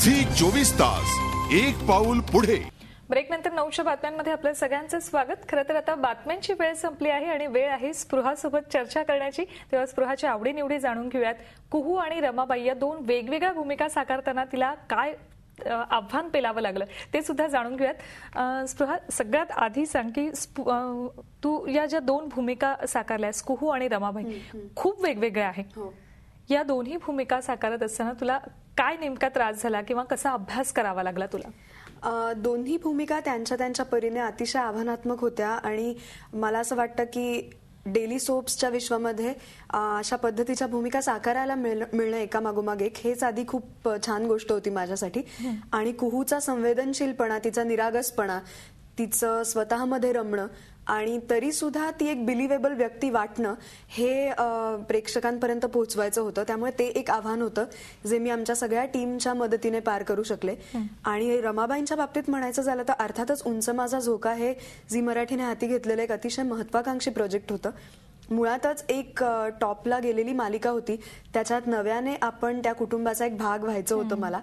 Zee 24 तास एक पाऊल पुढे। ब्रेक नंतर 9च्या बातम्यांमध्ये आपल्या सगळ्यांचं स्वागत। खरं तर आता बातम्यांची वेळ संपली आहे आणि वेळ आहे स्पृहा सोबत चर्चा करण्याची। तेव्हा स्पृहाची आवडीनिवडी जाणून घेऊयात। कुहू आणि रमाबाई या दोन वेगवेगळ्या भूमिका साकारताना तिला काय आव्हान पेलावं लागलं ते सुद्धा जाणून घेऊयात। स्पृहा, सगळ्यात आधी सांग की तू या ज्या दोन भूमिका साकारल्यास कुहू आणि रमाबाई खूप वेगवेगळ्या आहेत। या दोन्ही भूमिका साकारत असताना तुला काय नेमका त्रास झाला किंवा कसा अभ्यास करावा लागला तुला? दोन्ही भूमिका त्यांच्या त्यांच्या परीने अतिशय आव्हानात्मक होत्या आणि मला असं वाटतं की डेली सोप्सच्या विश्वामध्ये अशा पद्धतीच्या भूमिका साकारायला मिळणं एकामागोमाग एक हेच आधी खूप छान गोष्ट होती माझ्यासाठी। आणि कुहूचा संवेदनशीलपणा, तिचा निरागसपणा, तिचं स्वतःमध्ये रमणं आणि तरी सुद्धा ती एक बिलिव्हेबल व्यक्ती वाटणं हे प्रेक्षकांपर्यंत पोहोचवायचं होतं। त्यामुळे ते एक आव्हान होतं जे मी आमच्या सगळ्या टीमच्या मदतीने पार करू शकले। आणि रमाबाईंच्या बाबतीत म्हणायचं झालं तर अर्थातच उंच माझा झोका हे झी मराठीने हाती घेतलेलं एक अतिशय महत्वाकांक्षी प्रोजेक्ट होतं। मुळातच एक टॉपला गेलेली मालिका होती, त्याच्यात नव्याने आपण त्या कुटुंबाचा एक भाग व्हायचं होतं मला।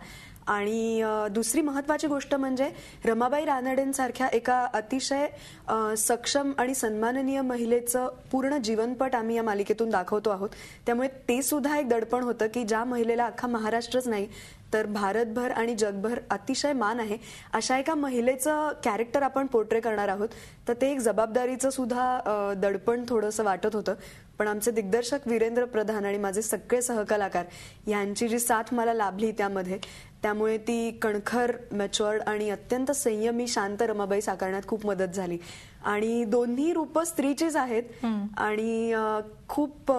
आणि दुसरी महत्वाची गोष्ट म्हणजे रमाबाई रानडेंसारख्या एका अतिशय सक्षम आणि सन्माननीय महिलेचं पूर्ण जीवनपट आम्ही या मालिकेतून दाखवतो आहोत। त्यामुळे ते सुद्धा एक दडपण होतं की ज्या महिलेला अख्खा महाराष्ट्रच नाही तर भारतभर आणि जगभर अतिशय मान आहे अशा एका महिलेचं कॅरेक्टर आपण पोर्ट्रे करणार आहोत। तर ते एक जबाबदारीचं सुद्धा दडपण थोडंसं वाटत होतं। पण आमचे दिग्दर्शक वीरेंद्र प्रधान आणि माझे सगळे सहकलाकार यांची जी साथ मला लाभली त्यामुळे ती कणखर, मॅच्युअर्ड आणि अत्यंत संयमी शांत रमाबाई साकारण्यात खूप मदत झाली। आणि दोन्ही रूप स्त्रीचीच आहेत आणि खूप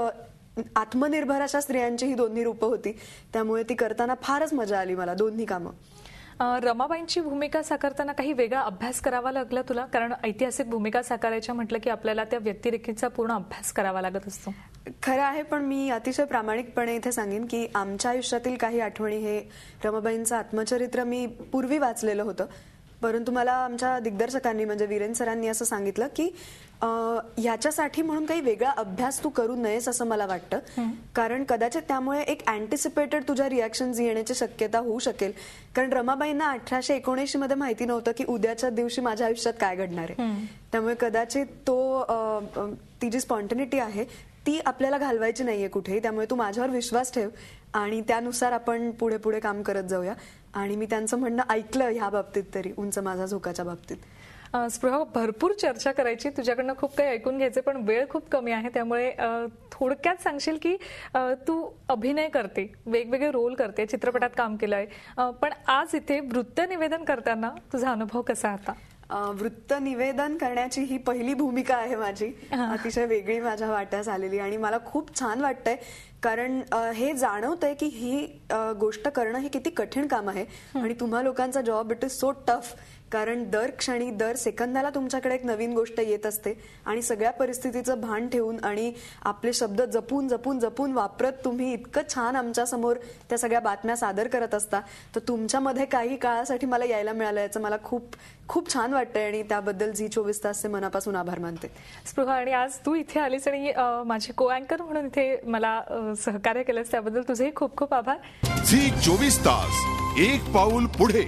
आत्मनिर्भर अशा स्त्रियांची ही दोन्ही रूपं होती। त्यामुळे ती करताना फारच मजा आली मला दोन्ही कामं। रमाबाईंची भूमिका साकारताना काही वेगळा अभ्यास करावा लागला तुला? कारण ऐतिहासिक भूमिका साकारायच्या म्हटलं की आपल्याला त्या व्यक्तिरेखेचा पूर्ण अभ्यास करावा लागत असतो। खरं आहे, पण मी अतिशय प्रामाणिकपणे इथे सांगेन की आमच्या आयुष्यातील काही आठवणी हे रमाबाईंचं आत्मचरित्र मी पूर्वी वाचलेलं होतं, परंतु मला आमच्या दिग्दर्शकांनी म्हणजे वीरेंद्र सरांनी असं सांगितलं की ह्याच्यासाठी म्हणून काही वेगळा अभ्यास तू करू नयेस असं मला वाटतं। कारण कदाचित त्यामुळे एक अँटिसिपेटेड तुझ्या रिॲक्शन्स येण्याची शक्यता होऊ शकेल। कारण रमाबाईंना 1879 मध्ये माहिती नव्हतं की उद्याच्या दिवशी माझ्या आयुष्यात काय घडणार आहे। त्यामुळे कदाचित ती जी स्पॉन्टेनिटी आहे ती आपल्याला घालवायची नाहीये कुठेही। त्यामुळे तू माझ्यावर विश्वास ठेव आणि त्यानुसार आपण पुढे पुढे काम करत जाऊया। आणि मी त्यांचं म्हणणं ऐकलं ह्या बाबतीत तरी, उंच माझा झोकाच्या बाबतीत। स्पृहा, भरपूर चर्चा करायची, तुझ्याकडनं खूप काही ऐकून घ्यायचे, पण वेळ खूप कमी आहे। त्यामुळे थोडक्यात सांगशील की तू अभिनय करते, वेगवेगळे रोल करते, चित्रपटात काम केलंय, पण आज इथे वृत्त निवेदन करताना तुझा अनुभव कसा होता? वृत्त निवेदन करण्याची ही पहिली भूमिका आहे माझी, अतिशय वेगळी माझ्या वाट्यास आलेली आणि मला खूप छान वाटतंय। कारण हे जाणवतंय की ही गोष्ट करणं हे किती कठीण काम आहे आणि तुम्हा लोकांचा job it is so tough. कारण दर क्षणी दर सेकंदाला तुमच्याकडे एक नवीन गोष्ट येत असते आणि सगळ्या परिस्थितीचं भान ठेवून आणि आपले शब्द जपून जपून जपून वापरत तुम्ही इतकं छान आमच्या समोर त्या सगळ्या बातम्या सादर करत असता। तर तुमच्यामध्ये काही काळासाठी मला यायला मिळालं याचं मला खूप खूप छान वाटतंय आणि त्याबद्दल झी 24 तासचे मनापासून आभार मानते। स्पृहा, आणि आज तू इथे आलीस आणि माझी को अँकर म्हणून इथे मला सहकार्य केलंस त्याबद्दल तुझेही खूप खूप आभार। झी 24 तास एक पाऊल पुढे।